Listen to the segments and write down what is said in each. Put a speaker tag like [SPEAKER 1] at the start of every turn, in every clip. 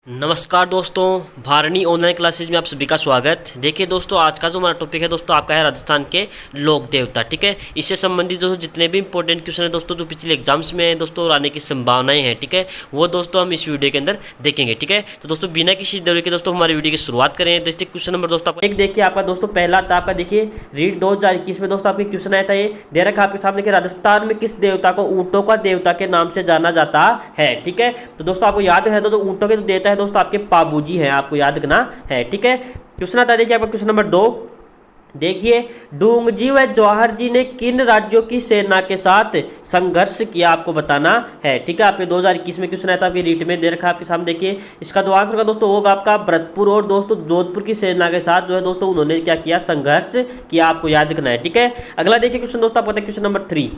[SPEAKER 1] नमस्कार दोस्तों, Bharani online classes में आप सभी का स्वागत। देखिए दोस्तों, आज का जो हमारा टॉपिक है दोस्तों आपका है राजस्थान के लोक देवता। ठीक है, इससे संबंधित दोस्तों जितने भी इंपॉर्टेंट क्वेश्चन है दोस्तों जो पिछले एग्जाम्स में है दोस्तों और आने की संभावनाएं हैं, ठीक है, वो दोस्तों हम इस वीडियो के अंदर देखेंगे। ठीक है, तो दोस्तों बिना किसी देरी के दोस्तों हमारी वीडियो की शुरुआत करें। तो क्वेश्चन नंबर दोस्तों आपका एक देखिए, आपका दोस्तों पहला था आपका देखिए रीड 2021 में दोस्तों आपके क्वेश्चन आया था। ये दे रखा आपके सामने, राजस्थान में किस देवता को ऊंटों का देवता के नाम से जाना जाता है। ठीक है, तो दोस्तों आपको याद है तो ऊंटों के तो देवता है दोस्तों आपके बाबूजी हैं, आपको याद रखना है। ठीक है, क्वेश्चन आता है देखिए आपका क्वेश्चन नंबर 2। देखिए, डूंगजी व जवाहर जी ने किन राज्यों की सेना के साथ संघर्ष किया, आपको बताना है। ठीक है, आपके 2021 में क्वेश्चन आया था, आपके रीट में दे रखा है आपके सामने। देखिए, इसका जो आंसर का दोस्तों होगा आपका भरतपुर और दोस्तों जोधपुर की सेना के साथ जो है दोस्तों उन्होंने क्या किया, संघर्ष किया, आपको याद रखना है। ठीक है, अगला देखिए क्वेश्चन दोस्तों आपको क्वेश्चन नंबर 3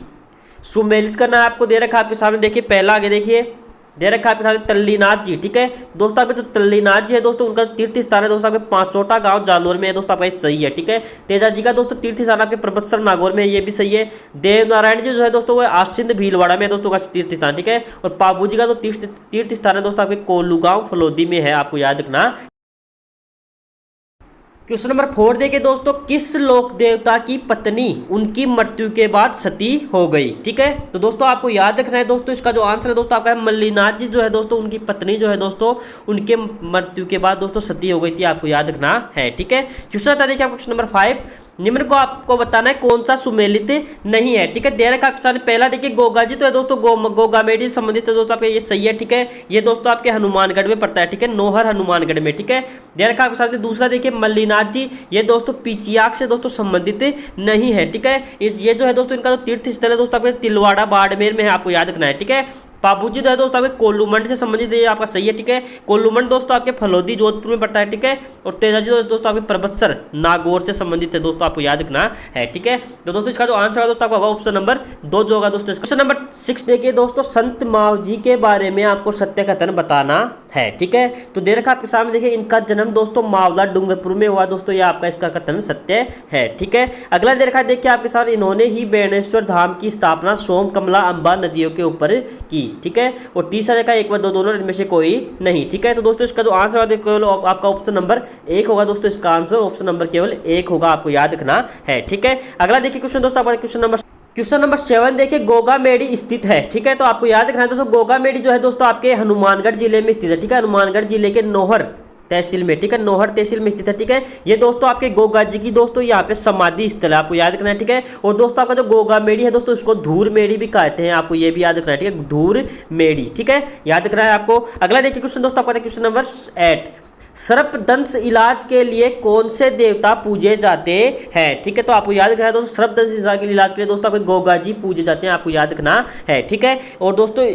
[SPEAKER 1] सुमेलित करना है, आपको दे रखा है आपके सामने। देखिए पहला आगे देखिए दे रखा है आपके सामने तल्लीनाथ जी। ठीक है, दोस्तों आपके तो तल्लीनाथ जी है दोस्तों, उनका तीर्थ स्थान है दोस्तों आपके पांचोटा गांव जालोर में है दोस्तों, आपका सही है। ठीक है, तेजा जी का दोस्तों तीर्थ स्थान आपके पर्वतसर नागौर में है, ये भी सही है। देव नारायण जी जो है दोस्तों वो आसिंद भीलवाड़ा में है दोस्तों का तीर्थ स्थान। ठीक है, और पाबू जी का तो तीर्थ स्थान है दोस्तों आपके कोल्लू गांव फलोदी में है, आपको याद रखना। क्वेश्चन नंबर 4 देखिए दोस्तों, किस लोक देवता की पत्नी उनकी मृत्यु के बाद सती हो गई। ठीक है, तो दोस्तों आपको याद रखना है दोस्तों, इसका जो आंसर है दोस्तों आपका है मल्लीनाथ जी जो है दोस्तों, उनकी पत्नी जो है दोस्तों उनके मृत्यु के बाद दोस्तों सती हो गई थी, आपको याद रखना है। ठीक है, क्वेश्चन आता है देखिए क्वेश्चन नंबर 5, निम्न को आपको बताना है कौन सा सुमेलित नहीं है। ठीक है, दे रखा है पहला देखिए गोगा जी तो है दोस्तों, गोगामेडी से संबंधित है दोस्तों आपके, ये सही है। ठीक है, ये दोस्तों आपके हनुमानगढ़ में पड़ता है। ठीक है, नोहर हनुमानगढ़ में। ठीक है, दे रखा आपके साथ दूसरा देखिए मल्लीनाथ जी, ये दोस्तों पिचियाक से दोस्तों संबंधित नहीं है। ठीक है, ये जो है दोस्तों इनका जो तीर्थ स्थल है दोस्तों आपके तिलवाड़ा बाड़मेर में है, आपको याद रखना है। ठीक है, बाबूजी जो है दोस्तों आपके कोल्लूमंड से संबंधित है, आपका सही है। ठीक है, कोल्लूमंड दोस्तों आपके फलोदी जोधपुर में पड़ता है। ठीक है, और तेजाजी दोस्तों आपके पर्वतसर नागौर से संबंधित है दोस्तों, आपको याद रखना है। ठीक है, तो दोस्तों इसका जो आंसर है दोस्तों आपका होगा ऑप्शन नंबर 2 जो होगा दोस्तों। क्वेश्चन नंबर 6 देखिए दोस्तों, संत माव जी के बारे में आपको सत्य कथन बताना है। ठीक है, तो दे रखा आपके सामने देखिए, इनका जन्म दोस्तों मावला डूंगरपुर में हुआ दोस्तों, ये आपका इसका कथन सत्य है। ठीक है, अगला दे रखा देखिए आपके सामने, इन्होंने ही बेणेश्वर धाम की स्थापना सोम कमला अंबा नदियों के ऊपर की। ठीक है, और तीसरा देखा एक व दो दोनों इनमें से कोई नहीं। ठीक है, तो दोस्तों इसका जो आंसर केवल आपका ऑप्शन नंबर 1 होगा दोस्तों, इसका आंसर ऑप्शन नंबर केवल 1 होगा, आपको याद रखना है। ठीक है, अगला देखिए क्वेश्चन दोस्तों आपका क्वेश्चन नंबर 7 देखिए, गोगामेडी स्थित है। ठीक है, तो आपको याद रखना है दोस्तों, गोगामेडी जो है दोस्तों आपके हनुमानगढ़ जिले में स्थित है। ठीक है, हनुमानगढ़ जिले के नोहर तहसील में। ठीक है, नोहर तहसील में स्थित है। ठीक है, ये दोस्तों आपके गोगा जी की दोस्तों यहाँ पे समाधि स्थल है, आपको याद रखना है। ठीक है, और दोस्तों आपका जो गोगा मेड़ी है दोस्तों, इसको धूर मेड़ी भी कहते हैं, आपको ये भी याद रखना है। ठीक है, धूर मेड़ी। ठीक है, याद रखना है आपको। अगला देखिए क्वेश्चन दोस्तों आपका क्वेश्चन नंबर 8, सर्पदंश इलाज के लिए कौन से देवता पूजे जाते हैं। ठीक है, तो आपको याद रखना है दोस्तों, सर्पदंश इलाज के लिए दोस्तों आपके गोगा जी पूजे जाते हैं, आपको याद रखना है। ठीक है, और दोस्तों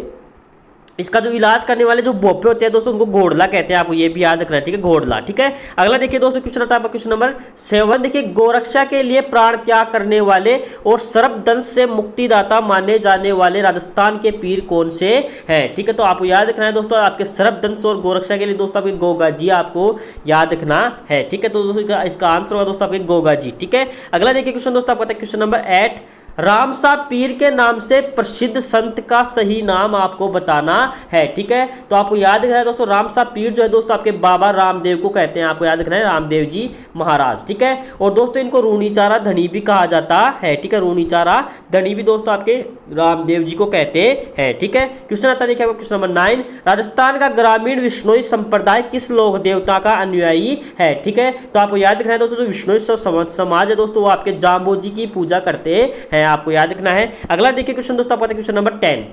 [SPEAKER 1] इसका जो इलाज करने वाले जो बोपे होते हैं दोस्तों, उनको घोड़ला कहते हैं, आपको ये भी याद रखना है। ठीक है, घोड़ला। ठीक है, अगला देखिए दोस्तों क्वेश्चन आता है क्वेश्चन नंबर 7 देखिए, गोरक्षा के लिए प्राण त्याग करने वाले और सर्पदंश से मुक्तिदाता माने जाने वाले राजस्थान के पीर कौन से हैं। ठीक है, तो आपको याद रखना है दोस्तों, आपके सर्पदंश और गोरक्षा के लिए दोस्तों आपके गोगा जी आपको याद रखना है। ठीक है, तो दोस्तों इसका आंसर होगा दोस्तों आपके गोगा जी। ठीक है, अगला देखिए क्वेश्चन दोस्तों आपका क्वेश्चन नंबर 8, रामसा पीर के नाम से प्रसिद्ध संत का सही नाम आपको बताना है। ठीक है, तो आपको याद रखना है दोस्तों, रामसा पीर जो है दोस्तों आपके बाबा रामदेव को कहते हैं, आपको याद रखना है, रामदेव जी महाराज। ठीक है, और दोस्तों इनको रूणीचारा धनी भी कहा जाता है। ठीक है, रूणीचारा धनी भी दोस्तों आपके रामदेव जी को कहते हैं। ठीक है, क्वेश्चन आता है देखिए क्वेश्चन नंबर 9, राजस्थान का ग्रामीण विश्नोई संप्रदाय किस लोक देवता का अनुयायी है। ठीक है, तो आपको याद रखना है दोस्तों, जो विश्नोई समाज है दोस्तों वो आपके जाम्बो जी की पूजा करते हैं, आपको याद रखना है। अगला देखिए क्वेश्चन दोस्तों आपका क्वेश्चन नंबर 10,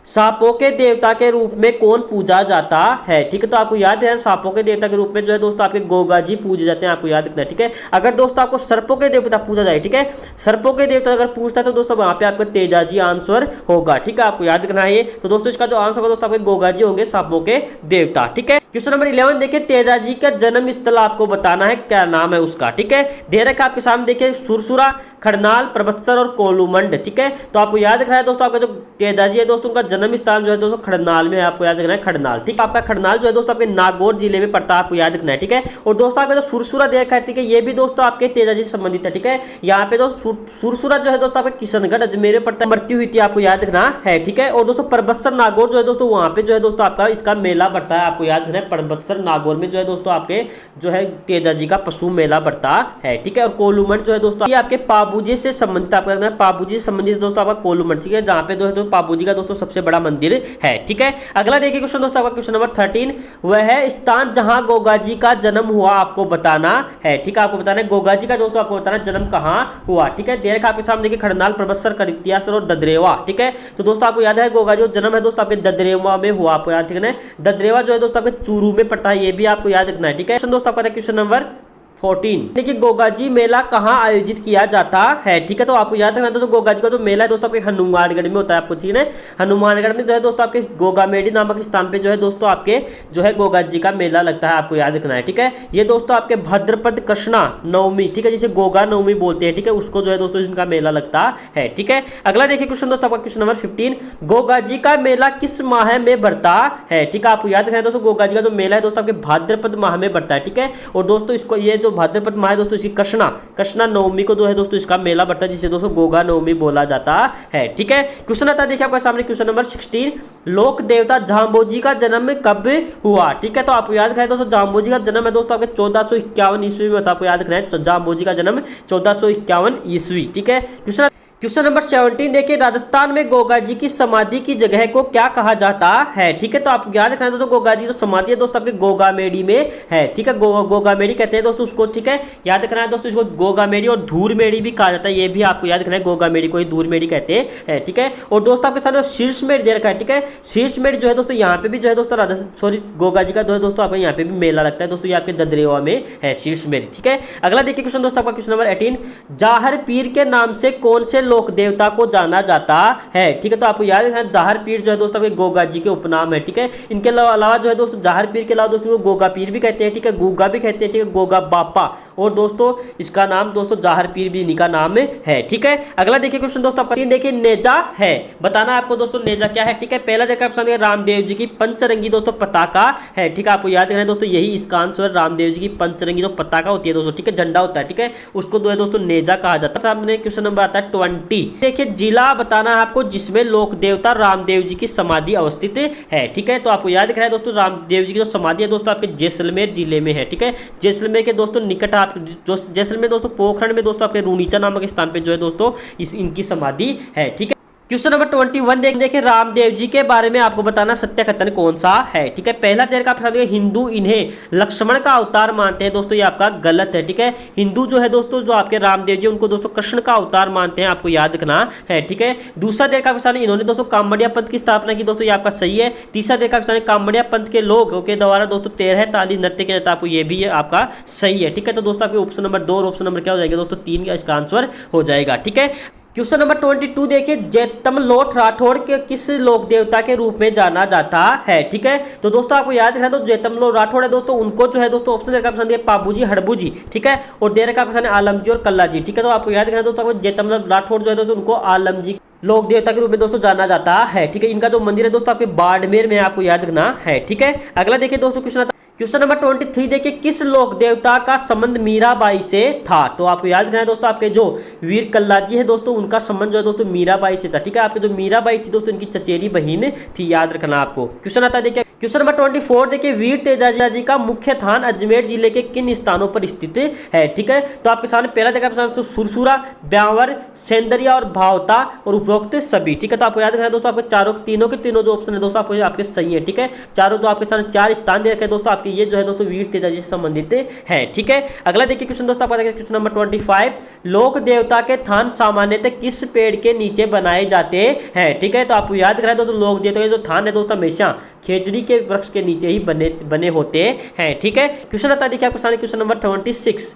[SPEAKER 1] सांपों के देवता के रूप में कौन पूजा जाता है। ठीक है, तो आपको याद है सांपों के देवता के रूप में जो है दोस्तों आपके गोगा जी पूजे जाते हैं, आपको याद रखना है। ठीक है, अगर दोस्तों आपको सर्पों के देवता पूजा जाए, ठीक है, सर्पों के देवता अगर पूछता है तो दोस्तों वहां पे आपका तेजा जी आंसर होगा। ठीक है, आपको याद रखना है। तो दोस्तों इसका जो आंसर होगा दोस्तों आपके गोगा जी होंगे, सांपों के देवता। ठीक है, क्वेश्चन नंबर 11 देखिए, तेजा जी का जन्म स्थल आपको बताना है, क्या नाम है उसका। ठीक है, दे रखा आपके सामने देखिए, सुरसुरा, खड़नाल, पर्वतसर और कोल्लूमंड। ठीक है, तो आपको याद रखना है दोस्तों, आपका जो तेजा जी है दोस्तों उनका जन्म स्थान जो है दोस्तों खड़नाल में, आपको याद रखना है, खड़नाल। ठीक है, आपका खड़नाल जो है दोस्तों आपके नागौर जिले में पड़ता है, आपको याद रखना है। ठीक है, और दोस्तों आपका जो सुरसुरा दे रखा है, ठीक है, ये भी दोस्तों आपके तेजा जी से संबंधित है। ठीक है, यहाँ पे दोस्तों सुरसुरा जो है दोस्तों आपके किशनगढ़ अजमेर में पड़ता है, मृत्यु हुई थी, आपको याद रखना है। ठीक है, और दोस्तों पर्वतसर नागौर जो है दोस्तों वहां पे जो है दोस्तों आपका इसका मेला पड़ता है, आपको याद रखना है, परबतसर नागौर में जो है दोस्तों आपके जो है तेजा जी का पशु मेला बढ़ता है, ठीक है। और कोलूमठ जो है दोस्तों ये आपके पाबूजी से संबंधित, आपका पाबूजी से संबंधित दोस्तों आपका कोलूमठ, ठीक है, जहाँ पे जो है पाबूजी का दोस्तों सबसे बड़ा मंदिर है, ठीक है। अगला देखिए क्वेश्चन दोस्तों आपका क्वेश्चन नंबर 13, वह स्थान जहां गोगा जी का जन्म हुआ आपको बताना है, ठीक है। आपको बताना है गोगा जी का दोस्तों आपको बताना जन्म कहां हुआ, ठीक है। देर आपके सामने देखिए खड़नाल, परबतसर, करितियासर और ददरेवा, ठीक है। तो दोस्तों आपको याद है गोगा जी जन्म है दोस्तों आपके ददरेवा में हुआ, आपको याद, ठीक है। ददरेवा जो है दोस्तों आपके चूरू में पड़ता है, ये भी आपको याद रखना है, ठीक है। दोस्तों आपका क्वेश्चन नंबर 14, देखिए गोगा जी मेला कहाँ आयोजित किया जाता है, ठीक है। तो आपको याद रखना दोस्तों गोगा जी का जो मेला है दोस्तों आपके हनुमानगढ़ में होता है, आपको ठीक है। हनुमानगढ़ में जो है दोस्तों आपके गोगामेड़ी नामक स्थान पे जो है दोस्तों आपके जो है गोगा जी का मेला लगता है, आपको याद रखना है, ठीक है। ये दोस्तों आपके भाद्रपद कृष्णा नवमी, ठीक है, जिसे गोगा नवमी बोलते हैं, ठीक है, उसको जो है दोस्तों इनका मेला लगता है, ठीक है। अगला देखिए क्वेश्चन दोस्तों आपका क्वेश्चन नंबर 15, गोगा जी का मेला किस माह में बढ़ता है, ठीक है। आपको याद रखना है दोस्तों गोगा जी का जो मेला है दोस्तों आपके भाद्रपद माह में बढ़ता है, ठीक है। और दोस्तों इसको ये जो भाद्रपद माह है दोस्तों इसकी कृष्णा नवमी को जो है दोस्तों इसका मेला बढ़ता है, जिसे दोस्तों गोगा नवमी बोला जाता है, ठीक है। क्वेश्चन आता है देखिए आपके सामने क्वेश्चन नंबर 16, लोक देवता जाम्बोजी का जन्म कब हुआ, ठीक है। तो आपको याद रखना है दोस्तों जाम्बोजी का जन्म है दोस्तों आपके 1451 ईस्वी में होता है, आपको याद रखना है जाम्बोजी का जन्म 1451 ईस्वी, ठीक है। क्वेश्चन नंबर 17 देखिए राजस्थान में गोगा जी की समाधि की जगह को क्या कहा जाता है, ठीक है। तो आप याद रखना है दोस्तों गोगा जी जो समाधि है दोस्तों आपके गोगामेड़ी में है, ठीक है। गोगामेड़ी कहते हैं दोस्तों उसको, ठीक है। याद रखना है दोस्तों इसको गोगामेड़ी और धूरमेड़ी भी कहा जाता है, ये भी आपको याद रखना है, गोगामेड़ी को ही धूरमेड़ी कहते हैं, ठीक है। और दोस्तों आपके साथ शीर्षमेढ़ दे रखा है, ठीक है। शीर्षमेढ़ जो है दोस्तों यहाँ पे भी जो है दोस्तों गोगा जी का जो है दोस्तों आपको यहाँ पे भी मेला लगता है दोस्तों, ये आपके ददरेवा में है शीर्षमेढ़, ठीक है। अगला देखिए क्वेश्चन दोस्तों आपका क्वेश्चन नंबर 18, जाहर पीर के नाम से कौन से लोक देवता को जाना जाता है, ठीक है। तो आपको याद है जाहर पीर जो है दोस्तों आपके गोगा जी के उपनाम है, ठीक है। इनके अलावा जो है दोस्तों जाहर पीर के अलावा दोस्तों गोगा पीर भी कहते हैं, ठीक है, गोगा भी कहते हैं, ठीक है, गोगा बापा, और दोस्तों इसका नाम दोस्तों जाहर पीर भी इन्हीं का नाम है, ठीक है। अगला देखिए क्वेश्चन दोस्तों आपका 3 देखिए नेजा है, बताना आपको दोस्तों नेजा क्या है, ठीक है। पहला देखा आप रामदेव जी की पंचरंगी दोस्तों पताका है, ठीक है। आपको याद रखना है दोस्तों यही इसका आंसर, रामदेव जी की पंचरंगी जो पताका होती है दोस्तों, ठीक है, झंडा होता है, ठीक है, उसको जो है दोस्तों नेजा कहा जाता है। सामने क्वेश्चन नंबर आता है 20, देखिए जिला बताना है आपको जिसमें लोक देवता रामदेव जी की समाधि अवस्थित है, ठीक है। तो आपको याद रखना है दोस्तों रामदेव जी की जो समाधि है दोस्तों आपके जैसलमेर जिले में है, ठीक है। जैसलमेर के दोस्तों निकट जो जैसलमेर दोस्तों पोखरण में दोस्तों आपके रूणीचा नामक स्थान पे जो है दोस्तों इनकी समाधि है, ठीक है। क्वेश्चन नंबर 21 देखिए रामदेव जी के बारे में आपको बताना सत्य कथन कौन सा है, ठीक है। पहला देर का आप हिंदू इन्हें लक्ष्मण का अवतार मानते हैं दोस्तों, ये आपका गलत है, ठीक है। हिंदू जो है दोस्तों जो आपके रामदेव जी उनको दोस्तों कृष्ण का अवतार मानते हैं, आपको याद रखना है, ठीक है। दूसरा देर का इन्होंने दोस्तों कामड़िया पंथ की स्थापना की दोस्तों, ये आपका सही है। तीसरा देर का कामड़िया पंथ के लोगों के द्वारा दोस्तों 13 ताली नृत्य किया जाता है, आपको ये भी आपका सही है, ठीक है। तो दोस्तों आपके ऑप्शन नंबर 2 और ऑप्शन नंबर क्या हो जाएगा दोस्तों 3 का इसका आंसर हो जाएगा, ठीक है। क्वेश्चन नंबर 22 देखिए जैतमलोट राठौड़ के किस लोक देवता के रूप में जाना जाता है, ठीक है। तो दोस्तों आपको याद रखना तो जैतमलोट राठौड़ है दोस्तों, उनको जो है दोस्तों ऑप्शन देर का पसंद है पाबूजी हड़बूजी, ठीक है, और देर का पसंद है आलमजी और कल्लाजी, ठीक है। तो आपको याद रखना दोस्तों जैतमलोट राठौड़ जो है दोस्तों उनको आलमजी लोक देवता के रूप में दोस्तों जाना जाता है, ठीक है। इनका जो मंदिर है दोस्तों आपके बाड़मेर में, आपको याद रखना है, ठीक है। अगला देखिए दोस्तों क्वेश्चन नंबर 23 देखिए किस लोक देवता का संबंध मीराबाई से था। तो आपको याद रखना है दोस्तों आपके जो वीर कल्लाजी है दोस्तों उनका संबंध जो है दोस्तों मीराबाई से था, ठीक है। आपके जो मीराबाई थी दोस्तों इनकी चचेरी बहन थी, याद रखना आपको। क्वेश्चन आता है देखिए क्वेश्चन नंबर 24 देखिए वीर तेजा जी का मुख्य स्थान अजमेर जिले के किन स्थानों पर स्थित है, ठीक है। तो आपके सामने पहला देखा सुरसुरा, ब्यावर, सेंदरिया और भावता और उपरोक्त सभी, ठीक है। तो आपको याद रखना है दोस्तों आपके तीनों के तीनों जो ऑप्शन है दोस्तों आपके सही है, ठीक है। चारों तो आपके सामने 4 स्थान दे रखे हैं दोस्तों, ये जो है दोस्तों वीर तेजा जी से संबंधित है, ठीक है। अगला देखिए क्वेश्चन दोस्तों आपका क्वेश्चन नंबर 25 लोक देवता के थान सामान्यतः किस पेड़ के नीचे बनाए जाते हैं, ठीक है। तो आपको याद रखना है दोस्तों लोक देवता के जो थान है दोस्तों हमेशा खेजड़ी के वृक्ष के नीचे ही बने होते हैं, ठीक है। क्वेश्चन आता है देखिए आपके सामने क्वेश्चन नंबर 26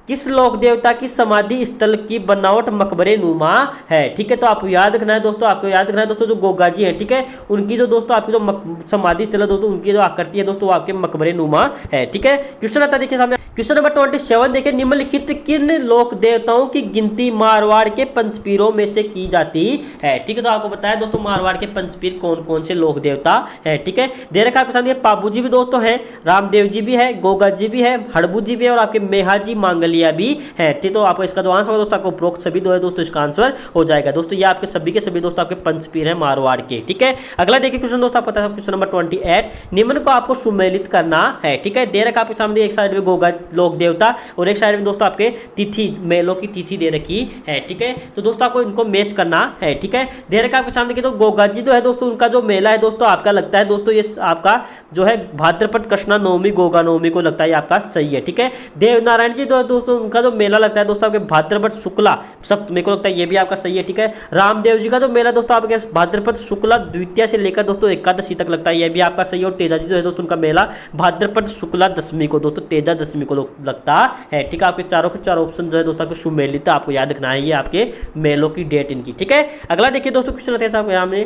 [SPEAKER 1] किस लोक देवता की समाधि स्थल की बनावट मकबरे नुमा है, ठीक है। तो आपको याद रखना है दोस्तों जो गोगा जी हैं, ठीक है, उनकी जो दोस्तों आपकी जो समाधि स्थल है दोस्तों उनकी जो आकृति है दोस्तों वो आपके मकबरे नुमा है, ठीक है। क्वेश्चन आता है देखिए सामने क्वेश्चन नंबर 27 देखिए निम्नलिखित किन लोक देवताओं की गिनती मारवाड़ के पंचपीरों में से की जाती है, ठीक है। तो आपको बताया दोस्तों मारवाड़ के पंचपीर कौन कौन से लोक देवता है, ठीक है। दे रखा आपके पाबू जी भी दोस्तों है, रामदेव जी भी है, गोगा जी भी है, हड़बू जी भी है और आपके मेहाजी मांगलिया लिया भी है, ठीक। तो आपको इसका जो आंसर दोस्तों आपको उपरोक्त सभी जो है दोस्तों इसका आंसर हो जाएगा दोस्तों। ये आपके सभी के सभी दोस्तों आपके पंचपीर है मारवाड़ के, ठीक है। अगला देखिए क्वेश्चन दोस्तों आपको क्वेश्चन नंबर 28, निम्न को आपको सुमेलित करना है, ठीक है। दे रखा आपके सामने एक साइड में गोगा लोक देवता और एक साइड में दोस्तों आपके तिथि मेलों की तिथि दे रखी है, ठीक है। तो दोस्तों आपको इनको मैच करना है, ठीक है। दे रखा आपके सामने तो गोगा जी जो है दोस्तों उनका जो मेला है दोस्तों आपका लगता है दोस्तों ये आपका जो है भाद्रपद कृष्णा नवमी गोगा नवमी को लगता है, आपका सही है, ठीक है। देवनारायण जी जो दोस्तों उनका जो मेला लगता है दोस्तों आपके भाद्रपद शुक्ला सब मेरे को लगता है ये भी आपका सही है, ठीक है। रामदेव जी का जो मेला दोस्तों आपके भाद्रपद शुक्ला द्वितीया से लेकर दोस्तों एकादशी तक लगता है, ये भी आपका सही है। और तेजा जी जो है दोस्तों उनका मेला भाद्रपद शुक्ला दशमी को दोस्तों तेजा दशमी को लगता है, ठीक है। आपके चारों के चारों ऑप्शन जो है दोस्तों आपके सुमेलित आपको याद रखना है, ये आपके मेलों की डेट इनकी, ठीक है। अगला देखिए दोस्तों क्वेश्चन आते हैं आपके सामने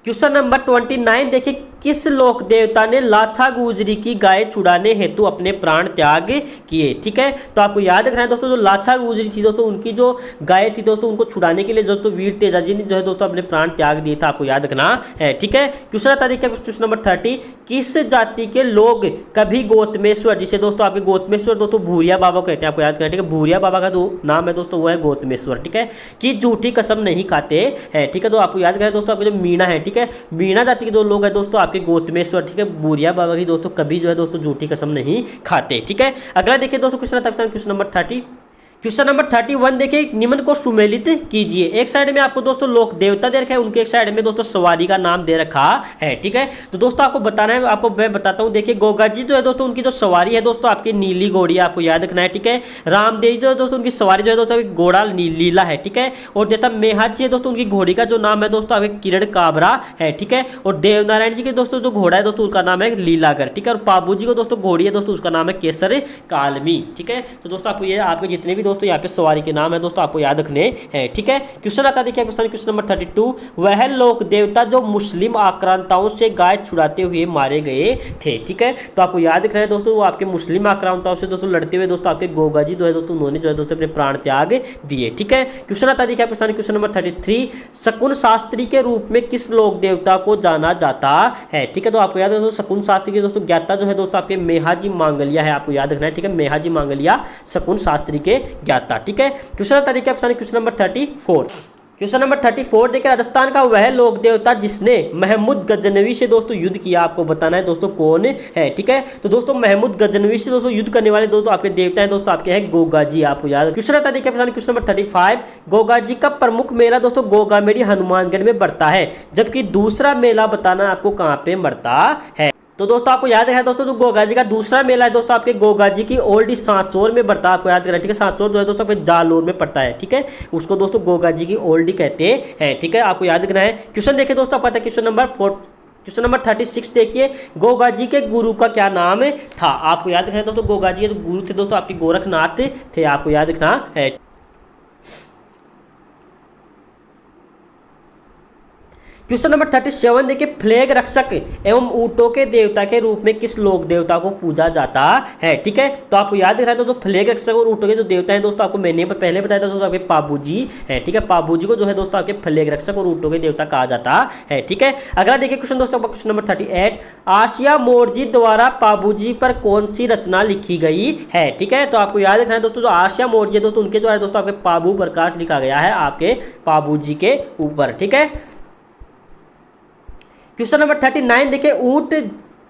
[SPEAKER 1] क्वेश्चन नंबर 29 देखिए, किस लोक देवता ने लाछा गुजरी की गाय छुड़ाने हेतु अपने प्राण त्याग किए, ठीक है। तो आपको याद रखना है दोस्तों जो लाछा गुजरी थी दोस्तों उनकी जो गाय थी दोस्तों उनको छुड़ाने के लिए दोस्तों वीर तेजा जी ने जो है दोस्तों अपने प्राण त्याग दिए था, आपको याद रखना है, ठीक है। क्वेश्चन आता है क्वेश्चन नंबर 30, किस जाति के लोग कभी गौतमेश्वर जिसे दोस्तों आपके गौतमेश्वर दोस्तों भूरिया बाबा कहते हैं, आपको याद करना, ठीक है। भूरिया बाबा का जो नाम है दोस्तों वो है गौतमेश्वर, ठीक है। कि झूठी कसम नहीं खाते हैं, ठीक है। तो आपको याद रखना दोस्तों आपके जो मीणा है, ठीक है, मीणा जाति के जो लोग हैं दोस्तों आपके गौतमेश्वर, ठीक है, भूरिया बाबा की दोस्तों कभी जो है दोस्तों झूठी कसम नहीं खाते, ठीक है। अगला देखिए दोस्तों क्वेश्चन नंबर 30, क्वेश्चन नंबर 31 देखिए, निम्न को सुमेलित कीजिए। एक साइड में आपको दोस्तों लोक देवता दे रखा है, उनके एक साइड में दोस्तों सवारी का नाम दे रखा है, ठीक है। तो दोस्तों आपको बताना है, आपको मैं बताता हूं, देखिए गोगा जी जो है दोस्तों उनकी जो सवारी है दोस्तों आपकी नीली घोड़ी, आपको याद रखना है, ठीक है। रामदेव जो है दोस्तों उनकी सवारी जो है दोस्तों घोड़ा नीला है, ठीक है। और जैसा मेहा जी है दोस्तों उनकी घोड़ी का जो नाम है दोस्तों आपके किरण काबरा है, ठीक है। और देवनारायण जी के दोस्तों जो घोड़ा है दोस्तों उसका नाम है लीलागर, ठीक है। और पाबू जी को दोस्तों घोड़ी है दोस्तों उसका नाम है केसर कालमी, ठीक है। तो दोस्तों आपको ये आपके जितने भी दोस्तों यहाँ पे सवारी नाम है दोस्तों आपको याद रखने हैं, ठीक है। क्वेश्चन आता देखिए क्वेश्चन नंबर 32, वह लोक देवता जो मुस्लिम आक्रांताओं से गाय छुड़ाते हुए मारे गए थे, ठीक है। तो आपको याद रखना है दोस्तों वो आपके मुस्लिम आक्रांताओं से दोस्तों लड़ते हुए दोस्तों आपके गोगा जी जो है दोस्तों उन्होंने जो है दोस्तों अपने प्राण त्याग दिए, ठीक है। क्वेश्चन आता देखिए क्वेश्चन नंबर 33, शकुन शास्त्री के रूप में किस लोक देवता को जाना जाता है, ठीक है। तो आपको याद है दोस्तों शकुन शास्त्री के दोस्तों ज्ञाता जो है दोस्तों आपके मेहाजी मांगलिया है, आपको याद रखना है, ठीक है। मेहाजी मांगलिया शकुन शास्त्री के ज्ञाता, ठीक है। क्वेश्चन तरीके क्वेश्चन नंबर 34, क्वेश्चन नंबर 34 देखिए, राजस्थान का वह लोक देवता जिसने महमूद गजनवी से दोस्तों युद्ध किया, आपको बताना है दोस्तों कौन है, ठीक है। तो दोस्तों महमूद गजनवी से दोस्तों युद्ध करने वाले दोस्तों आपके देवता हैं दोस्तों आपके हैं गोगा जी, आपको याद। क्वेश्चन आता देखिए क्वेश्चन नंबर 35, गोगा जी का प्रमुख मेला दोस्तों गोगामेड़ी हनुमानगढ़ में बढ़ता है, जबकि दूसरा मेला बताना आपको कहाँ पे बढ़ता है। तो दोस्तों आपको याद है दोस्तों जो गोगा जी का दूसरा मेला है दोस्तों आपके गोगा जी की ओल्ड सांचौर में बढ़ता है, आपको याद करना, ठीक है। सांचौर जो है दोस्तों आपके जालोर में पड़ता है, ठीक है। उसको दोस्तों गोगा जी की ओल्ड कहते हैं, ठीक है, आपको याद रखना है। क्वेश्चन देखिए दोस्तों आपका क्वेश्चन नंबर 36 देखिए, गोगा जी के गुरु का क्या नाम था, आपको याद रखना है दोस्तों। गोगा जी के गुरु थे दोस्तों आपके गोरखनाथ थे, आपको याद रखना है। क्वेश्चन नंबर 37 देखिए, फ्लैग रक्षक एवं ऊंटों के देवता के रूप में किस लोक देवता को पूजा जाता है, ठीक है। तो आपको याद रखना है दोस्तों फ्लैग रक्षक और ऊंटों के जो देवता हैं दोस्तों आपको मैंने पहले बताया था दोस्तों आपके पाबू जी है, ठीक है। पाबू जी को जो है दोस्तों आपके फ्लैग रक्षक और ऊंटों के देवता कहा जाता है, ठीक है। अगला देखिए क्वेश्चन दोस्तों क्वेश्चन नंबर 38, आसिया मोरजी द्वारा पाबू जी पर कौन सी रचना लिखी गई है, ठीक है। तो आपको याद रखना है दोस्तों जो आसिया मोरजी है दोस्तों उनके द्वारा दोस्तों आपके पाबू प्रकाश लिखा गया है आपके पाबू जी के ऊपर, ठीक है। क्वेश्चन नंबर 39 देखिए, ऊंट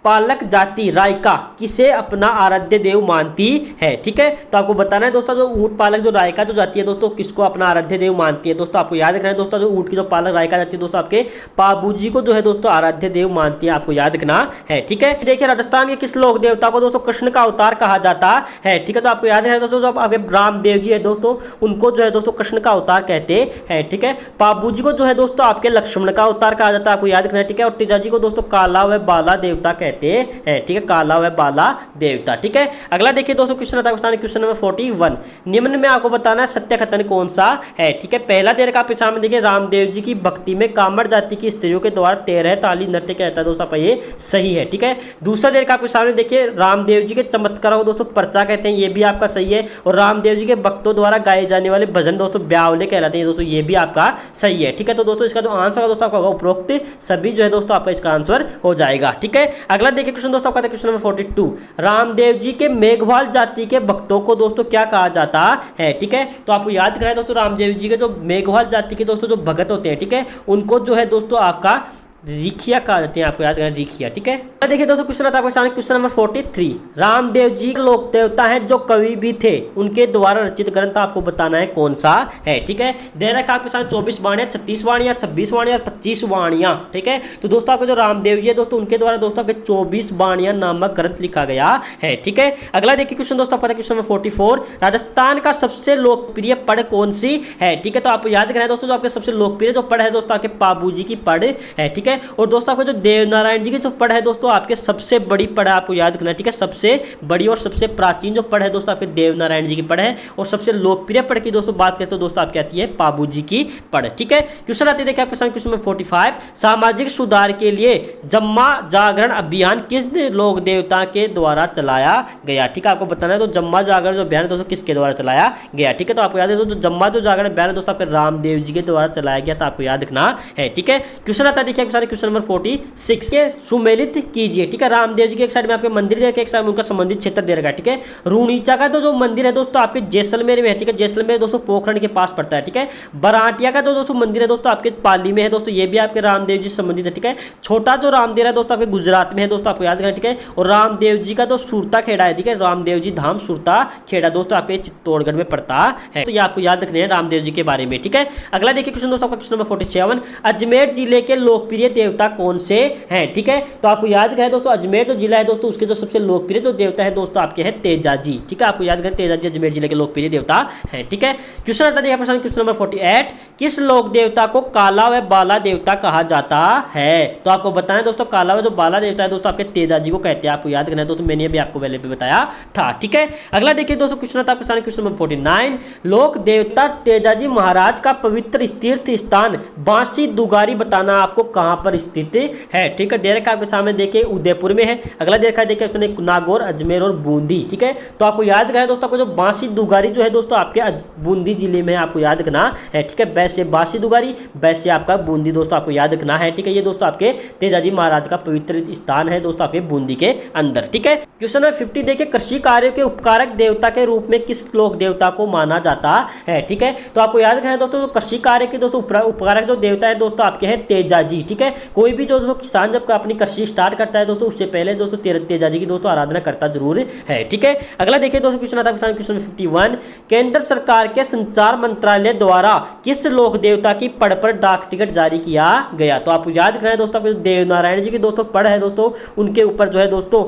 [SPEAKER 1] पालक जाति रायका किसे अपना आराध्य देव मानती है, ठीक है। तो आपको बताना है दोस्तों जो ऊंट पालक जो रायका जो जाति है दोस्तों किसको अपना आराध्य देव मानती है, दोस्तों आपको याद रखना है दोस्तों जो ऊंट की जो पालक रायका जाति है दोस्तों आपके पाबू जी को जो है दोस्तों आराध्य देव मानती है, आपको याद रखना है, ठीक है। देखिए राजस्थान के किस लोक देवता को दोस्तों कृष्ण का अवतार कहा जाता है, ठीक है। तो आपको याद है दोस्तों जो आपके रामदेव जी है दोस्तों उनको जो है दोस्तों कृष्ण का अवतार कहते हैं, ठीक है। पाबू जी को जो है दोस्तों आपके लक्ष्मण का अवतार कहा जाता है, आपको याद रखना है, ठीक है। और तेजा जी को दोस्तों काला व बाला देवता कहते हैं, ठीक है, काला व बाला देवता, ठीक है। अगला देखिए दोस्तों क्वेश्चन नंबर 41, निम्न में आपको बताना है सत्य कथन कौन सा है, ठीक है। पहला दे रखा पिछा में देखिए, रामदेव जी की भक्ति में कामड़ जाति की स्त्रियों के द्वारा 13 ताली नृत्य कहता है दोस्तों आपका ये सही है, ठीक है। दूसरा दे रखा आपके सामने देखिए, रामदेव जी के चमत्कारों को दोस्तों पर्चा कहते हैं, ये भी आपका सही है। और रामदेव जी के भक्तों द्वारा गाए जाने वाले भजन दोस्तों ब्यावले कहलाते हैं दोस्तों, ये भी आपका सही है, ठीक है। तो दोस्तों इसका जो आंसर है दोस्तों आपका उपरोक्त सभी जो है दोस्तों आपका इसका आंसर हो जाएगा, ठीक है। अगला देखिए क्वेश्चन दोस्तों आपका क्वेश्चन नंबर 42, रामदेव जी के मेघवाल जाति के भक्तों को दोस्तों क्या कहा जाता है, ठीक है। तो आपको याद कराए दोस्तों, रामदेव जी के जो मेघवाल जाति के दोस्तों जो भगत होते हैं, ठीक है, उनको जो है दोस्तों आपका रिखिया कहा जाते हैं, आपको याद करना रिखिया, ठीक है। देखिए दोस्तों क्वेश्चन आता है सामने क्वेश्चन नंबर 43, रामदेव जी लोक देवता हैं जो कवि भी थे, उनके द्वारा रचित ग्रंथ आपको बताना है कौन सा है, ठीक है। दे रखा आपके सामने 24 वाणियां, 36 वाणियां, 26 वाणियां, 25 वाणियां, ठीक है। तो दोस्तों आपको जो रामदेव जी है दोस्तों उनके द्वारा दोस्तों आपके 24 वाणियां नामक ग्रंथ लिखा गया है, ठीक है। अगला देखिए क्वेश्चन दोस्तों आपका क्वेश्चन नंबर 44, राजस्थान का सबसे लोकप्रिय पढ़ कौन सी है, ठीक है। तो आपको याद करना है दोस्तों जो आपके सबसे लोकप्रिय जो पढ़ है दोस्तों आपके पाबू जी की पढ़ है, ठीक है। और दोस्तों आपको जो देवनारायण जी की जो पढ़ है दोस्तों आपके सबसे बड़ी पढ़ आपको याद करना है, ठीक है। सबसे बड़ी और सबसे प्राचीन जो पढ़ है दोस्तों आपके देवनारायण जी की पढ़ है, और सबसे लोकप्रिय पढ़ की दोस्तों बात करें तो दोस्तों आपकी आती है पाबू जी की पढ़, ठीक है। क्वेश्चन आते देखिए आपके सामने क्वेश्चन नंबर 45, सामाजिक सुधार के लिए जम्मा जागरण अभियान किस लोक देवता के द्वारा चलाया गया, ठीक है। आपको बताना है तो जम्मा जागरण जो अभियान है दोस्तों किसके द्वारा चलाया गया, ठीक है। तो आपको याद है दोस्तों जम्मा जो जागरण अभियान है दोस्तों आपके रामदेव जी के द्वारा चलाया गया था, आपको याद रखना है, ठीक है। क्वेश्चन आता है देखिए आपके सामने क्वेश्चन नंबर 46 के सुमेलित कीजिए, ठीक है। रामदेव जी के एक साइड में आपके मंदिर दे, एक साइड में उनका संबंधित क्षेत्र दे रखा है, ठीक है। रूणीचा का तो जो मंदिर है दोस्तों आपके जैसलमेर में है, ठीक है। जैसलमेर दोस्तों पोखरण के पास पड़ता है, ठीक है। बराटिया का जो दोस्तों मंदिर है दोस्तों आपके पाली में है दोस्तों, ये भी आपके रामदेव जी से संबंधित है, ठीक है। छोटा जो रामदेव है दोस्तों आपके गुजरात में है दोस्तों, आपको याद करना, ठीक है। और रामदेव जी का जो सुरता खेड़ा है, ठीक है, रामदेव जी धाम सुरता खेड़ा दोस्तों आपके चित्तौड़गढ़ में पड़ता है, तो ये आपको याद रखने हैं रामदेव जी के बारे में, ठीक है। अगला देखिए क्वेश्चन दोस्तों आपका क्वेश्चन नंबर 47, अजमेर जिले के लोकप्रिय देवता कौन से हैं, ठीक है। तो आपको याद करें दोस्तों अजमेर जो जिला है दोस्तों उसके जो सबसे लोकप्रिय जो देवता है दोस्तों आपके हैं तेजाजी, ठीक है। आपको याद करें तेजाजी अजमेर जिले के लोकप्रिय देवता है, ठीक है। क्वेश्चन आता है क्वेश्चन नंबर 48, किस लोक देवता को काला व बाला देवता कहा जाता है, तो आपको बताना दोस्तों काला व जो बाला देवता है दोस्तों आपके तेजाजी को कहते हैं, आपको याद करना है दोस्तों, मैंने अभी आपको पहले भी बताया था, ठीक है। अगला देखिए दोस्तों क्वेश्चन आता है क्वेश्चन नंबर 49, लोक देवता तेजाजी महाराज का पवित्र तीर्थ स्थान बांसी दुगारी बताना आपको कहां पर स्थित है, ठीक है। दे रखा आपके सामने देखिए उदयपुर में है। अगला दे रखा है देखिए नागौर, अजमेर और बूंदी, ठीक है। तो आपको याद करना है दोस्तों आपको जो बांसी दुगारी जो है दोस्तों आपके बूंदी जिले में आपको याद रखना है, ठीक है। वैसे बांसी दुगारी वैसे आपका बूंदी दोस्तों आपको याद रखना है, ठीक है। ये दोस्तों आपके तेजाजी महाराज का पवित्र स्थान है दोस्तों आपके बूंदी के अंदर, ठीक है। क्वेश्चन नंबर 50 देखिए कृषि कार्यों के उपकारक देवता के रूप में किस लोक देवता को माना जाता है, ठीक है। तो आपको याद रखना है दोस्तों कृषि कार्य के दोस्तों उपकारक जो देवता है दोस्तों आपके हैं तेजाजी, ठीक है। कोई भी जो दोस्तों किसान जब अपनी कृषि स्टार्ट करता है दोस्तों उससे पहले दोस्तों तेजाजी की दोस्तों आराधना करता जरूर है, ठीक है। अगला देखिए दोस्तों क्वेश्चन आता है क्वेश्चन 51, केंद्र सरकार के संचार मंत्रालय द्वारा किस लोक देवता की पढ़ पर डाक टिकट जारी किया गया, तो आपको याद करना है दोस्तों आपको देवनारायण जी की दोस्तों पढ़ है दोस्तों उनके ऊपर जो है दोस्तों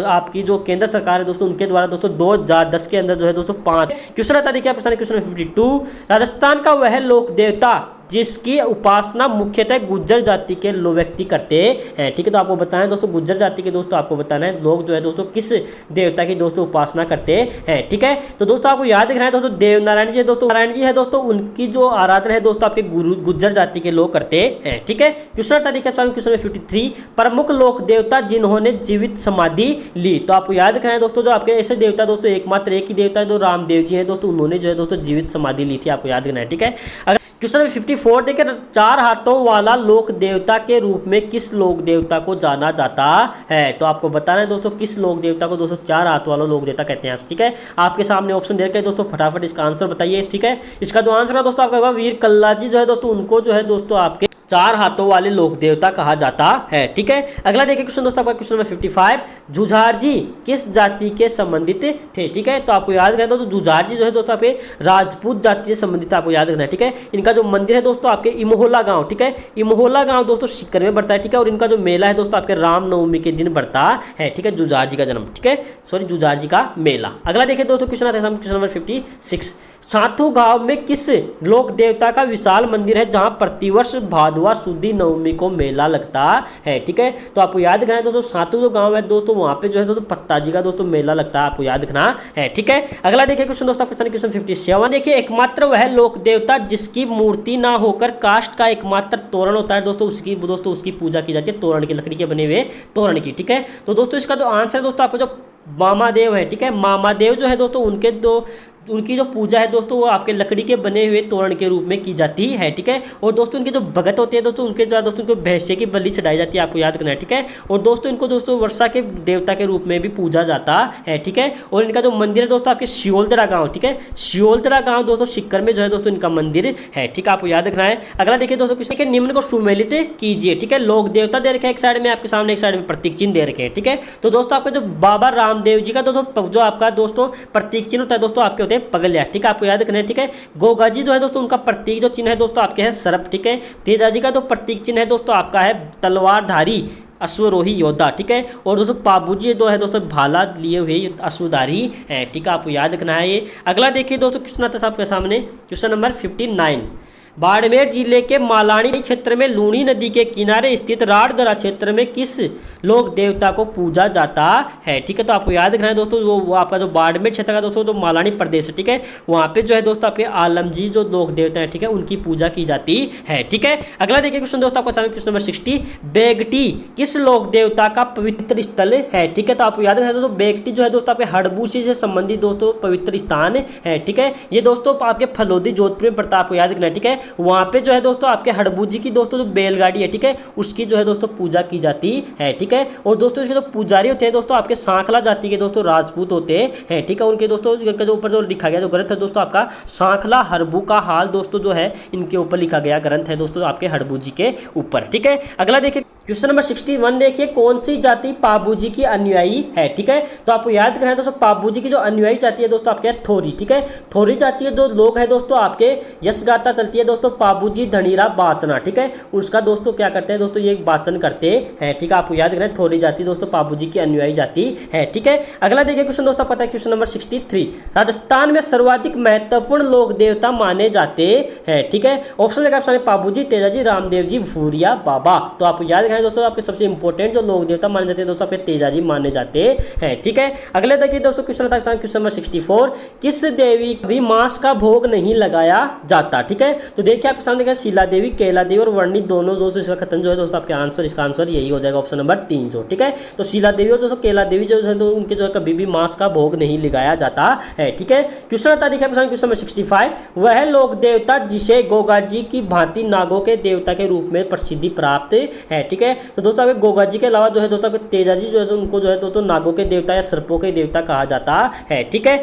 [SPEAKER 1] आपकी जो केंद्र सरकार है दोस्तों उनके द्वारा दोस्तों 2010 के अंदर जो है दोस्तों 5 क्वेश्चन आता देखिए क्वेश्चन 52, राजस्थान का वह लोक देवता जिसकी उपासना मुख्यतः गुज्जर जाति के लोग व्यक्ति करते हैं, ठीक है। तो आपको बताना है दोस्तों गुज्जर जाति के दोस्तों आपको बताना है लोग जो है दोस्तों किस देवता की दोस्तों उपासना करते हैं, ठीक है। तो दोस्तों आपको याद रखना है दोस्तों देवनारायण जी है दोस्तों, नारायण जी है दोस्तों उनकी जो आराधना है दोस्तों आपके गुज्जर जाति के लोग करते हैं, ठीक है। क्वेश्चन आता देखिए क्वेश्चन 53, प्रमुख लोक देवता जिन्होंने जीवित समाधि ली, तो आपको याद रखना है दोस्तों जो आपके ऐसे देवता दोस्तों एकमात्र एक ही देवता है जो रामदेव जी है दोस्तों, उन्होंने जो है दोस्तों जीवित समाधि ली थी, आपको याद रखना है, ठीक है। क्वेश्चन नंबर 54 देखिए 4 हाथों वाला लोक देवता के रूप में किस लोक देवता को जाना जाता है, तो आपको बताना है दोस्तों किस लोक देवता को दोस्तों 4 हाथ वाला लोक देवता कहते हैं, ठीक है। आपके सामने ऑप्शन दे रखे हैं दोस्तों, फटाफट इसका आंसर बताइए, ठीक है। इसका जो आंसर है दोस्तों आपका वीर कल्ला जी जो है दोस्तों उनको जो है दोस्तों आपके 4 हाथों वाले लोक देवता कहा जाता है, ठीक है। अगला देखिए क्वेश्चन दोस्तों आपका क्वेश्चन नंबर 55, जुझार जी किस जाति के संबंधित थे, ठीक है। तो आपको याद रखना दोस्तों जुझार जी जो है दोस्तों आपके राजपूत जाति से संबंधित आपको याद रखना है, ठीक है। इनका जो मंदिर है दोस्तों आपके इमहोला गांव, ठीक है, इमहोला गांव दोस्तों सीकर में बढ़ता है, ठीक है। और इनका जो मेला है दोस्तों आपके रामनवमी के दिन बढ़ता है, ठीक है, जुझार जी का जन्म, ठीक है, सॉरी जुझार जी का मेला। अगला देखिए दोस्तों क्वेश्चन आता है क्वेश्चन नंबर 56, साथू गांव में किस लोक देवता का विशाल मंदिर है जहां प्रतिवर्ष भादवा सुदी नवमी को मेला लगता है, ठीक है। तो आपको याद रखना है दोस्तों साथू जो गांव है दोस्तों वहां पे जो है दोस्तों पत्ता जी का दोस्तों मेला लगता है, आपको याद रखना है, ठीक है। अगला देखिए क्वेश्चन दोस्तों क्वेश्चन 57 देखिए एकमात्र वह लोक देवता जिसकी मूर्ति ना होकर काष्ठ का एकमात्र तोरण होता है दोस्तों उसकी पूजा की जाती है, तोरण की लकड़ी के बने हुए तोरण की, ठीक है। तो दोस्तों इसका जो आंसर है दोस्तों आपको जो मामादेव है, ठीक है, मामादेव जो है दोस्तों उनके दो उनकी जो पूजा है दोस्तों वो आपके लकड़ी के बने हुए तोरण के रूप में की जाती है, ठीक है। और दोस्तों इनके जो भगत होते हैं दोस्तों उनके द्वारा दोस्तों इनको भैंसे की बलि चढ़ाई जाती है, आपको याद करना है, ठीक है। और दोस्तों इनको दोस्तों वर्षा के देवता के रूप में भी पूजा जाता है, ठीक है। और इनका जो मंदिर है दोस्तों आपके शियोलतरा गाँव, ठीक है, शियोलतरा गाँव दोस्तों सिक्कर में जो है दोस्तों इनका मंदिर है, ठीक है, आपको याद रखना है। अगला देखिए दोस्तों किसी के निम्न को सुमेलित कीजिए, ठीक है। लोक देवता दे रखे हैं एक साइड में आपके सामने, एक साइड में प्रतीक चिन्ह दे रखे हैं, ठीक है। तो दोस्तों आपका जो बाबा रामदेव जी का दोस्तों जो आपका दोस्तों प्रतीक चिन्ह होता है दोस्तों आपके होते हैं पगलिया, ठीक है, आपको याद रखना है, ठीक है। गोगा जी जो है दोस्तों उनका प्रतीक जो चिन्ह है दोस्तों आपके है सर्प, ठीक है। तेजा जी का जो प्रतीक चिन्ह है दोस्तों आपका है तलवारधारी अश्वरोही योद्धा, ठीक है। और दोस्तों पाबूजी जो है दोस्तों भाला लिए हुए अश्वधारी है, ठीक है, आपको याद रखना है ये। अगला देखिए दोस्तों क्वेश्चन आता है आपके सामने, क्वेश्चन नंबर 59। बाड़मेर जिले के मालानी क्षेत्र में लूणी नदी के किनारे स्थित राड़दरा क्षेत्र में किस लोक देवता को पूजा जाता है, ठीक है। तो आपको याद रखना है दोस्तों वो आपका जो बाड़मेर क्षेत्र का दोस्तों जो मालानी प्रदेश है, ठीक है, वहाँ पे जो है दोस्तों आपके आलमजी जो लोक देवता है, ठीक है, उनकी पूजा की जाती है, ठीक है। अगला देखिए क्वेश्चन दोस्तों आपको क्वेश्चन नंबर 60। बेगटी किस लोक देवता का पवित्र स्थल है, ठीक है। तो आपको याद रखना है दोस्तों बेगटी जो है दोस्तों आपके हड़बूसी से संबंधित दोस्तों पवित्र स्थान है, ठीक है। ये दोस्तों आपके फलोदी जोधपुर में पड़ता है, आपको याद रखना है, ठीक है। वहाँ पे जो है दोस्तों आपके हड़बूजी की दोस्तों जो बैलगाड़ी है, ठीक है, उसकी जो है दोस्तों पूजा की जाती है, ठीक है। और दोस्तों इसके जो पुजारी होते हैं दोस्तों आपके सांखला जाति के दोस्तों राजपूत होते हैं, ठीक है। उनके दोस्तों इनका जो ऊपर जो लिखा गया जो ग्रंथ है दोस्तों आपका सांखला हरबू का हाल दोस्तों जो है इनके ऊपर लिखा गया ग्रंथ है दोस्तों आपके हड़बूजी के ऊपर, ठीक है। अगला देखिए क्वेश्चन नंबर 61 देखिए कौन सी जाति पाबूजी की अनुयायी है, ठीक है। तो आपको याद करना है दोस्तों पाबूजी की जो अनुयायी जाति है दोस्तों आपके थोरी, ठीक है। थोरी जाति के जो लोग हैं दोस्तों आपके यश गाथा चलती है दोस्तों पाबूजी धनीरा बाचना, ठीक है, उसका दोस्तों क्या करते हैं दोस्तों ये वाचन करते हैं, ठीक है, आपको याद रखना है थोरी जाति दोस्तों पाबूजी की अनुयायी जाति है, ठीक है। अगला देखिए क्वेश्चन दोस्तों पता है क्वेश्चन नंबर 63। राजस्थान में सर्वाधिक महत्वपूर्ण लोक देवता माने जाते हैं, ठीक है। ऑप्शन देखा सामने पाबूजी, तेजाजी, रामदेव जी, भूरिया बाबा। तो आपको याद रखना है दोस्तों आपके सबसे इंपॉर्टेंट जो लोक देवता माने जाते हैं दोस्तों आपके तेजाजी माने जाते हैं, ठीक है। अगले देखिए दोस्तों क्वेश्चन आता है क्वेश्चन नंबर 64। किस देवी भी मांस का भोग नहीं लगाया जाता, ठीक है। तो देखिए आपके सामने शीला देवी, कैला देवी और वर्णी दोनों दोस्तों इसका खत्म जो है दोस्तों आपके आंसर इसका आंसर यही हो जाएगा ऑप्शन नंबर 3 जो, ठीक है। तो शीला देवी और दोस्तों कैला देवी जो है तो उनके जो है कभी भी मांस का भोग नहीं लगाया जाता है, ठीक है। क्वेश्चन आता है क्वेश्चन नंबर 65। वह लोक देवता जिसे गोगा जी की भांति नागों के देवता के रूप में प्रसिद्धि प्राप्त है, ठीक है। तो दोस्तों आपके गोगा जी के अलावा जो है दोस्तों आपके तेजा जी जो है उनको जो है दोस्तों नागों के देवता या सर्पों के देवता कहा जाता है, ठीक है।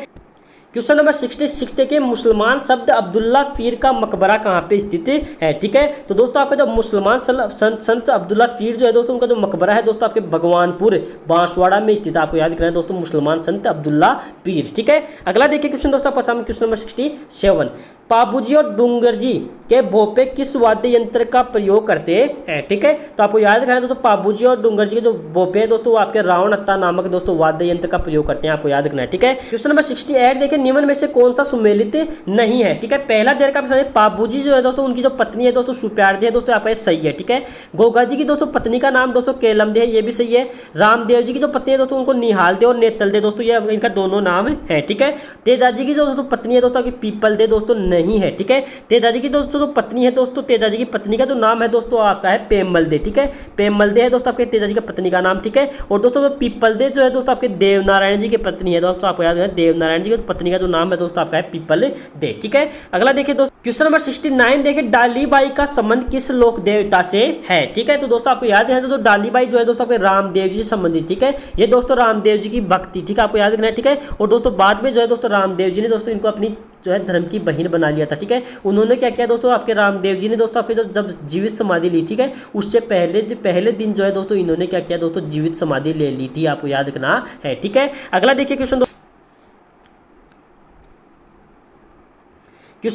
[SPEAKER 1] क्वेश्चन नंबर 66 देखिए मुसलमान शब्द अब्दुल्ला पीर का मकबरा कहाँ पे स्थित है, ठीक है। तो दोस्तों आपका जो मुसलमान संत अब्दुल्ला पीर जो है दोस्तों उनका जो मकबरा है दोस्तों आपके भगवानपुर बांसवाड़ा में स्थित है, आपको याद करना है दोस्तों मुसलमान संत अब्दुल्ला पीर, ठीक है। अगला देखिए क्वेश्चन दोस्तों आपका सामने क्वेश्चन नंबर 67। पाबूजी और डूंगर जी के भोपे किस वाद्य यंत्र का प्रयोग करते हैं, ठीक है। तो आपको याद रखना है दोस्तों पाबूजी और डूंगर जी के जो भोपे हैं दोस्तों वो आपके रावण हत्ता नामक दोस्तों वाद्य यंत्र का प्रयोग करते हैं, आपको याद रखना है, ठीक है। क्वेश्चन नंबर 68 देखिए निम्न में से कौन सा सुमेलित नहीं है, ठीक है। पहला देर का पाबूजी जो है दोस्तों उनकी जो पत्नी है दोस्तों सुप्यारदे है दोस्तों आपका सही है, ठीक है। गोगा जी की दोस्तों पत्नी का नाम दोस्तों केलमदे है, ये भी सही है। रामदेव जी की जो पत्नी है दोस्तों उनको निहालदे और नेतलदे दोस्तों ये इनका दोनों नाम है, ठीक है। तेजाजी की जो दोस्तों पत्नी है दोस्तों पीपलदे दोस्तों नहीं है, ठीक है। तेजाजी की दोस्तों जो पत्नी है दोस्तों तेजाजी की पत्नी का जो नाम है दोस्तों आपका है पेमलदे, ठीक है। पेमलदे है दोस्तों आपके तेजाजी की पत्नी का नाम, ठीक है। और दोस्तों पीपलदे जो है दोस्तों आपके देवनारायण जी की पत्नी है दोस्तों आपको याद है देवनारायण जी की पत्नी का जो नाम है दोस्तों आपका है पीपलदे, ठीक है। अगला देखिए दोस्तों क्वेश्चन नंबर 69 देखिए डालीबाई का संबंध किस लोक देवता से है, ठीक है। तो दोस्तों आपको याद है तो डालीबाई जो है दोस्तों आपके रामदेव जी से संबंधित, ठीक है। ये दोस्तों रामदेव जी की भक्ति, ठीक है, आपको याद रखना है, ठीक है। और दोस्तों बाद में जो है दोस्तों रामदेव जी ने दोस्तों इनको अपनी जो है धर्म की बहन बना लिया था, ठीक है। उन्होंने क्या किया दोस्तों आपके रामदेव जी ने दोस्तों आपके जो जब जीवित समाधि ली, ठीक है, उससे पहले दिन जो है दोस्तों इन्होंने क्या किया दोस्तों जीवित समाधि ले ली थी, आपको याद रखना है, ठीक है। अगला देखिए क्वेश्चन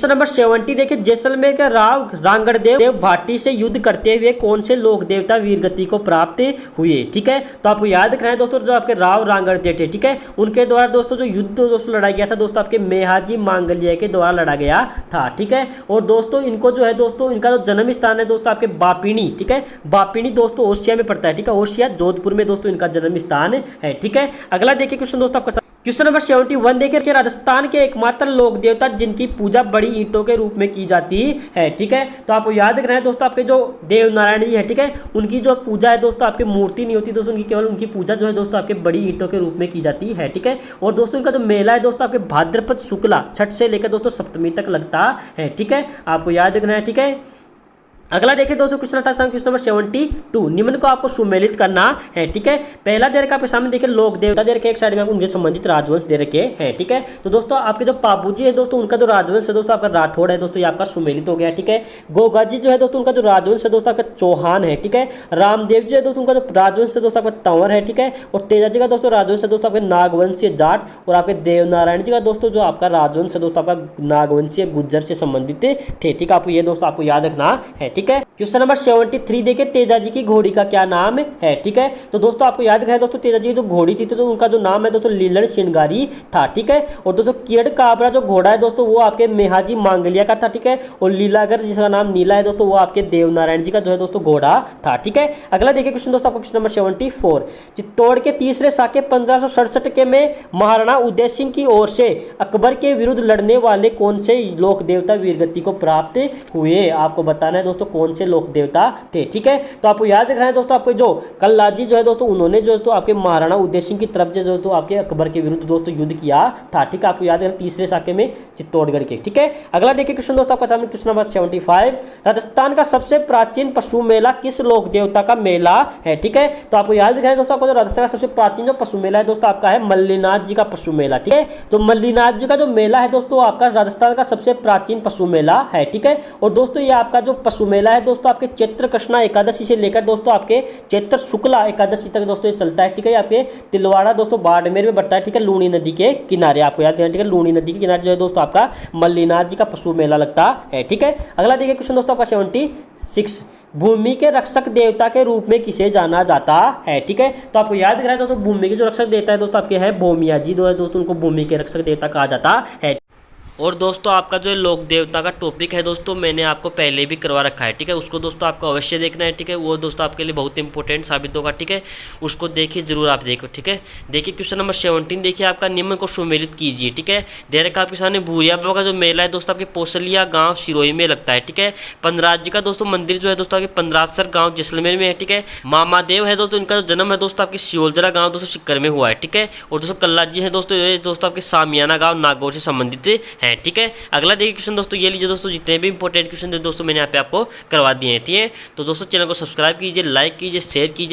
[SPEAKER 1] नंबर 70 देखिए जैसलमेर का राव रांगड़देव भाटी से युद्ध करते हुए कौन से लोक देवता वीरगति को प्राप्त हुए, ठीक है। तो आपको याद रखना है दोस्तों जो आपके राव रांगड़देव थे, ठीक है, उनके द्वारा दोस्तों जो युद्ध दोस्तों लड़ा गया था दोस्तों आपके मेहाजी मांगल्य के द्वारा लड़ा गया था, ठीक है। और दोस्तों इनको जो है दोस्तों इनका जो जन्म स्थान है दोस्तों आपके बापिणी, ठीक है। बापिणी दोस्तों ओसिया में पड़ता है, ठीक है। ओसिया जोधपुर में दोस्तों इनका जन्म स्थान है, ठीक है। अगला देखिए क्वेश्चन दोस्तों आपका क्वेश्चन नंबर 71 देखिए कि राजस्थान के एकमात्र लोक देवता जिनकी पूजा बड़ी ईंटों के रूप में की जाती है। ठीक है, तो आपको याद रखना है दोस्तों, आपके जो देव नारायण जी है, ठीक है, उनकी जो पूजा है दोस्तों आपकी मूर्ति नहीं होती दोस्तों, उनकी केवल उनकी पूजा जो है दोस्तों आपके बड़ी ईंटों के रूप में की जाती है। ठीक है, और दोस्तों इनका जो मेला है दोस्तों आपके भाद्रपद शुक्ला छठ से लेकर दोस्तों सप्तमी तक लगता है। ठीक है, आपको याद रखना है। ठीक है, अगला देखिए दोस्तों क्वेश्चन आता है क्वेश्चन नंबर 72, निम्न को आपको सुमेलित करना है। ठीक है, पहला दे रखा आपके सामने देखिए लोक देवता दे रखे, एक साइड में आपको उनके संबंधित राजवंश दे रखे हैं। ठीक है, तो दोस्तों आपके जो बाबूजी है दोस्तों उनका जो राजवंश है दोस्तों आपका राठौड़ है दोस्तों, ये आपका सुमेलित हो गया। ठीक है, गोगा जी जो है दोस्तों उनका जो राजवंश है दोस्तों आपका चौहान है। ठीक है, रामदेव जी है दोस्तों उनका जो राजवंश है दोस्तों आपका तंवर है। ठीक है, और तेजा जी का दोस्तों राजवंश है दोस्तों आपके नागवंशीय जाट, और आपके देवनारायण जी का दोस्तों जो आपका राजवंश है दोस्तों आपका नागवंशीय गुज्जर से संबंधित थे। ठीक है, आपको ये दोस्तों आपको याद रखना है। ठीक है, क्वेश्चन नंबर 73 देखिए तेजा जी की घोड़ी का क्या नाम है। ठीक है, तो दोस्तों आपको याद रखना है दोस्तों तेजा जी की जो घोड़ी थी तो उनका जो नाम है दोस्तों लीलन श्रृंगारी था। ठीक है, और दोस्तों किरण काबरा जो घोड़ा है दोस्तों वो आपके मेहाजी मांगलिया का था। ठीक है, और लीलागर जिसका नाम नीला है दोस्तों वो आपके देवनारायण जी का जो है दोस्तों घोड़ा था। ठीक है, अगला देखिए क्वेश्चन दोस्तों आपको क्वेश्चन नंबर 74, चित्तौड़ के तीसरे साके 1567 के में महाराणा उदय सिंह की ओर से अकबर के विरुद्ध लड़ने वाले कौन से लोक देवता वीरगति को प्राप्त हुए, आपको बताना है दोस्तों कौन से लोक देवता थे। ठीक है, तो आपको याद रखना है दोस्तों आपको जो कल्लाजी जो है दोस्तों उन्होंने जो तो आपके महाराणा उदय सिंह की तरफ जो तो आपके अकबर के विरुद्ध दोस्तों युद्ध किया था। ठीक है, आपको याद रखना तीसरे साके में चित्तौड़गढ़ के। ठीक है, अगला देखिए क्वेश्चन दोस्तों आपका सामने क्वेश्चन नंबर 75, राजस्थान का सबसे प्राचीन पशु मेला किस लोक देवता का मेला है। ठीक है, तो आपको याद रखना है दोस्तों आपको जो राजस्थान का सबसे प्राचीन जो पशु मेला है दोस्तों आपका है मल्लीनाथ जी का पशु मेला। ठीक है, तो मल्लीनाथ जी का जो मेला है दोस्तों आपका राजस्थान का सबसे प्राचीन पशु मेला है। ठीक है, और दोस्तों ये आपका जो पशु मेला है दोस्तों आपके चैत्र कृष्णा एकादशी से लेकर दोस्तों आपके चैत्र शुक्ला एकादशी तक दोस्तों ये चलता है। ठीक है, आपके तिलवाड़ा दोस्तों बाड़मेर में बढ़ता है। ठीक है, लूणी नदी के किनारे, आपको याद रखना। ठीक है, लूणी नदी के किनारे जो है दोस्तों आपका मल्लीनाथ जी का पशु मेला लगता है। ठीक है, अगला देखिए क्वेश्चन दोस्तों आपका 76, भूमि के रक्षक देवता के रूप में किसे जाना जाता है। ठीक है, तो आपको याद रखना है दोस्तों भूमि के जो रक्षक देवता है दोस्तों आपके हैं भूमिया जी दोस्तों, उनको भूमि के रक्षक देवता कहा जाता है। और दोस्तों आपका जो लोक देवता का टॉपिक है दोस्तों मैंने आपको पहले भी करवा रखा है। ठीक है, उसको दोस्तों आपको अवश्य देखना है। ठीक है, वो दोस्तों आपके लिए बहुत इंपॉर्टेंट साबित होगा। ठीक है, उसको देखिए जरूर आप देखो। ठीक है, देखिए क्वेश्चन नंबर 17 देखिए आपका निम्न को सुमेलित कीजिए। ठीक है, दे रखा आपके सामने भूरिया बाबा का जो मेला है दोस्तों आपके पोसलिया गाँव सिरोही में लगता है। ठीक है, पंद्राज जी का दोस्तों मंदिर जो है दोस्तों आपके पंद्रासर गाँव जैसलमेर में है। ठीक है, मामादेव है दोस्तों इनका जो जन्म है दोस्तों आपके सियोलजरा गाँव दोस्तों सिक्कर में हुआ है। ठीक है, और दोस्तों कल्ला जी है दोस्तों ये दोस्तों आपके सामियाना गाँव नागौर से संबंधित है। ठीक है, अगला देखिए क्वेश्चन दोस्तों ये लीजिए दोस्तों जितने भी इंपॉर्टेंट क्वेश्चन थे दोस्तों मैंने यहाँ पे आपको करवा दिए हैं। ठीक है, तो दोस्तों चैनल को सब्सक्राइब कीजिए, लाइक कीजिए, शेयर कीजिए।